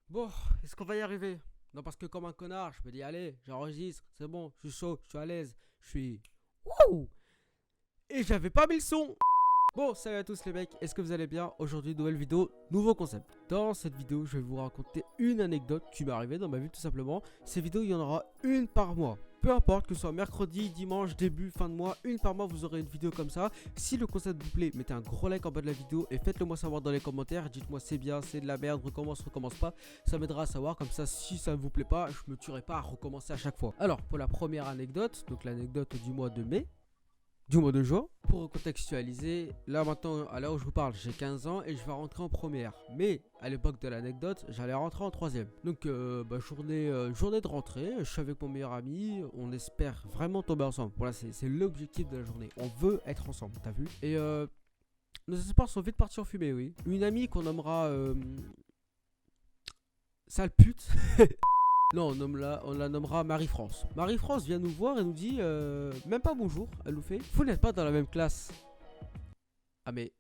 Bon, est-ce qu'on va y arriver? Non, parce que comme un connard, je me dis, allez, j'enregistre, c'est bon, je suis chaud, je suis à l'aise, je suis... Wouh! Et j'avais pas mis le son! Bon, salut à tous les mecs, est-ce que vous allez bien? Aujourd'hui, nouvelle vidéo, nouveau concept. Dans cette vidéo, je vais vous raconter une anecdote qui m'est arrivée dans ma vie tout simplement. Ces vidéos, il y en aura une par mois. Peu importe que ce soit mercredi, dimanche, début, fin de mois, une par mois, vous aurez une vidéo comme ça. Si le concept vous plaît, mettez un gros like en bas de la vidéo et faites-le moi savoir dans les commentaires. Dites-moi c'est bien, c'est de la merde, recommence pas. Ça m'aidera à savoir, comme ça si ça ne vous plaît pas, je me tuerai pas à recommencer à chaque fois. Alors, pour la première anecdote, donc l'anecdote du mois de mai, du mois de juin. Pour recontextualiser, là maintenant, à l'heure où je vous parle, j'ai 15 ans et je vais rentrer en première. Mais à l'époque de l'anecdote, j'allais rentrer en troisième. Donc, journée de rentrée, je suis avec mon meilleur ami, on espère vraiment tomber ensemble. Voilà, c'est l'objectif de la journée. On veut être ensemble, t'as vu? Et nos espoirs sont vite partis en fumée, oui. Une amie qu'on nommera sale pute. Non, on la nommera Marie-France. Marie-France vient nous voir et nous dit, même pas bonjour, elle nous fait, vous n'êtes pas dans la même classe. Ah mais,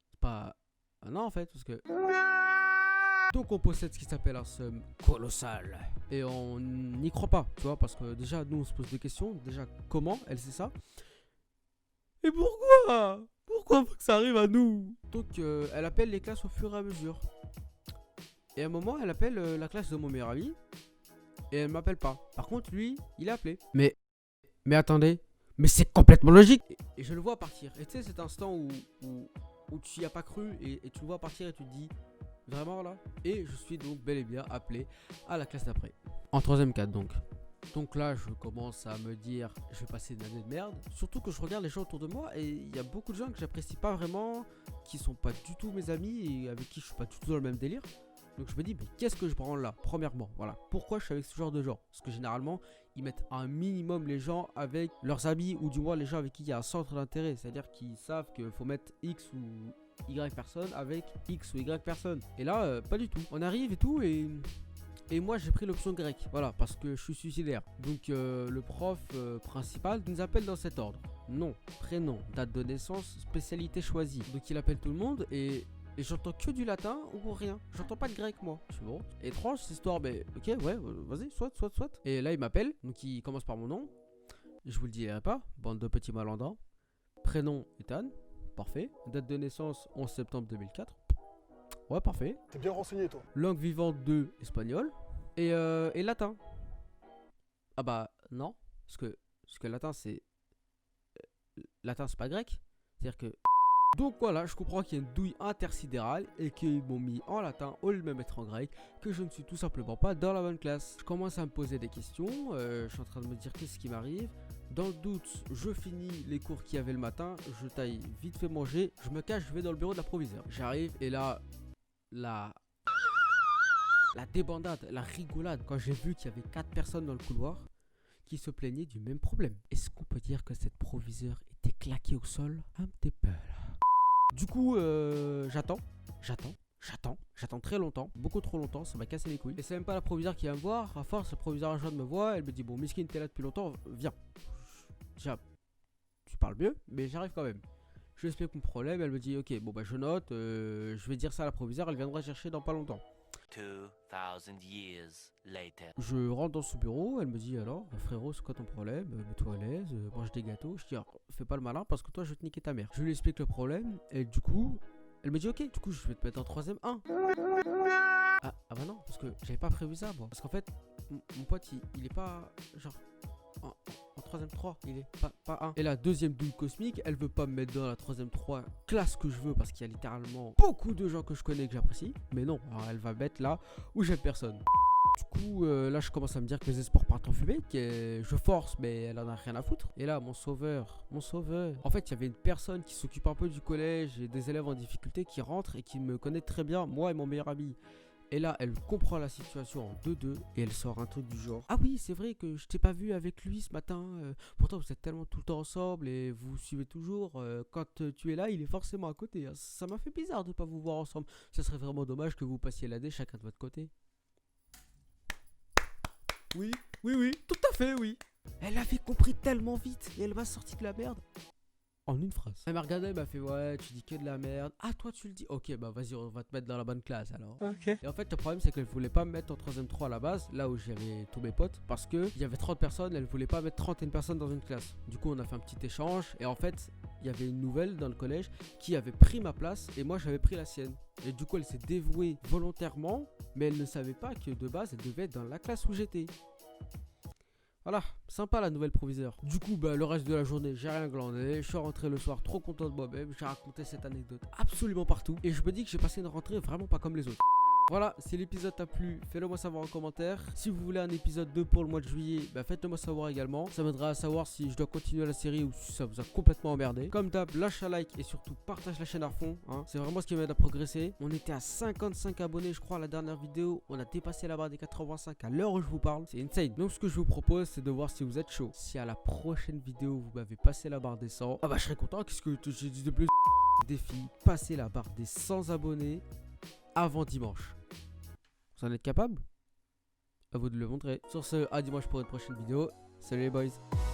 c'est pas... Ah non en fait, parce que... Donc on possède ce qui s'appelle un seum colossal. Et on n'y croit pas, tu vois, parce que déjà, nous on se pose des questions. Déjà, comment elle sait ça? Et pourquoi? Pourquoi faut que ça arrive à nous? Donc elle appelle les classes au fur et à mesure. Et à un moment, elle appelle la classe de mon meilleur ami. Et elle m'appelle pas. Par contre, lui, il a appelé. Mais attendez, mais c'est complètement logique. Et je le vois partir. Et tu sais, cet instant où tu y as pas cru et tu le vois partir et tu te dis, vraiment là? Et je suis donc bel et bien appelé à la classe d'après. En troisième 4 donc. Donc là, je commence à me dire, je vais passer une année de merde. Surtout que je regarde les gens autour de moi et il y a beaucoup de gens que j'apprécie pas vraiment, qui sont pas du tout mes amis et avec qui je suis pas du tout dans le même délire. Donc je me dis, mais qu'est-ce que je prends là? Premièrement, voilà. Pourquoi je suis avec ce genre de gens? Parce que généralement, ils mettent un minimum les gens avec leurs amis ou du moins les gens avec qui il y a un centre d'intérêt. C'est-à-dire qu'ils savent qu'il faut mettre X ou Y personne avec X ou Y personne. Et là, pas du tout. On arrive et tout et moi j'ai pris l'option grecque, voilà, parce que je suis suicidaire. Donc le prof principal nous appelle dans cet ordre. Nom, prénom, date de naissance, spécialité choisie. Donc il appelle tout le monde et j'entends que du latin ou rien. J'entends pas de grec moi. Je suis bon. Étrange cette histoire, mais ok, ouais, vas-y, soit. Et là il m'appelle, donc il commence par mon nom. Je vous le dirai pas, bande de petits malandrins. Prénom Ethan, parfait. Date de naissance 11 septembre 2004. Ouais, parfait. T'es bien renseigné, toi. Langue vivante 2, espagnol. Et latin. Ah bah non, parce que latin c'est... Latin c'est pas grec. C'est-à-dire que... Donc voilà, je comprends qu'il y a une douille intersidérale et qu'ils m'ont mis en latin au lieu de me mettre en grec, que je ne suis tout simplement pas dans la bonne classe. Je commence à me poser des questions, je suis en train de me dire qu'est-ce qui m'arrive. Dans le doute, je finis les cours qu'il y avait le matin, je taille vite fait manger, je me cache, je vais dans le bureau de la proviseure. J'arrive et là, la débandade, la rigolade, quand j'ai vu qu'il y avait 4 personnes dans le couloir qui se plaignaient du même problème. Est-ce qu'on peut dire que cette proviseure était claquée au sol? Un petit peu là. Du coup, j'attends très longtemps, beaucoup trop longtemps, ça m'a cassé les couilles. Et c'est même pas la proviseure qui vient me voir, à force, la proviseure adjointe me voit, elle me dit bon, Miskin, t'es là depuis longtemps, viens. Déjà, tu parles mieux, mais j'arrive quand même. Je lui explique mon problème, elle me dit ok, bon bah je note, je vais dire ça à la proviseure, elle viendra chercher dans pas longtemps. 2000 years later. Je rentre dans son bureau, elle me dit alors frérot c'est quoi ton problème, mets-toi à l'aise, mange des gâteaux. Je dis alors, fais pas le malin parce que toi je vais te niquer ta mère. Je lui explique le problème et du coup elle me dit ok, du coup je vais te mettre en troisième 1. Ah bah non, parce que j'avais pas prévu ça moi. Parce qu'en fait mon pote il est pas genre en troisième 3, il est pas 1. Et la deuxième douille cosmique, elle veut pas me mettre dans la troisième 3 classe que je veux parce qu'il y a littéralement beaucoup de gens que je connais et que j'apprécie. Mais non, alors elle va mettre là où j'aime personne. Du coup, là, je commence à me dire que mes espoirs partent en fumée, que je force, mais elle en a rien à foutre. Et là, mon sauveur. En fait, il y avait une personne qui s'occupe un peu du collège et des élèves en difficulté qui rentrent et qui me connaît très bien, moi et mon meilleur ami. Et là, elle comprend la situation en 2-2 et elle sort un truc du genre ah oui, c'est vrai que je t'ai pas vu avec lui ce matin. Pourtant, vous êtes tellement tout le temps ensemble et vous suivez toujours. Quand tu es là, il est forcément à côté. Ça m'a fait bizarre de pas vous voir ensemble. Ça serait vraiment dommage que vous passiez l'année chacun de votre côté. Oui, tout à fait, oui. Elle avait compris tellement vite et elle m'a sorti de la merde. En une phrase. Elle m'a regardé, elle m'a fait ouais, tu dis que de la merde. Ah, toi tu le dis. Ok, bah vas-y, on va te mettre dans la bonne classe alors. Ok. Et en fait, le problème, c'est qu'elle voulait pas me mettre en 3ème 3 à la base, là où j'avais tous mes potes, parce que il y avait 30 personnes, elle voulait pas mettre 31 personnes dans une classe. Du coup, on a fait un petit échange, et en fait, il y avait une nouvelle dans le collège qui avait pris ma place, et moi j'avais pris la sienne. Et du coup, elle s'est dévouée volontairement, mais elle ne savait pas que de base, elle devait être dans la classe où j'étais. Voilà, sympa la nouvelle proviseure. Du coup, bah, le reste de la journée, j'ai rien glandé. Je suis rentré le soir trop content de moi-même. J'ai raconté cette anecdote absolument partout. Et je me dis que j'ai passé une rentrée vraiment pas comme les autres. Voilà, si l'épisode t'a plu, fais-le moi savoir en commentaire. Si vous voulez un épisode 2 pour le mois de juillet, bah faites-le moi savoir également. Ça m'aidera à savoir si je dois continuer la série ou si ça vous a complètement emmerdé. Comme d'hab, lâche un like et surtout partage la chaîne à fond. Hein. C'est vraiment ce qui m'aide à progresser. On était à 55 abonnés, je crois, à la dernière vidéo. On a dépassé la barre des 85 à l'heure où je vous parle. C'est insane. Donc ce que je vous propose, c'est de voir si vous êtes chaud. Si à la prochaine vidéo, vous m'avez passé la barre des 100, ah bah je serais content. Qu'est-ce que j'ai dit de plus? Défi, passer la barre des 100 abonnés avant dimanche. Vous en êtes capable? À vous de le montrer. Sur ce, à dimanche pour une prochaine vidéo. Salut les boys.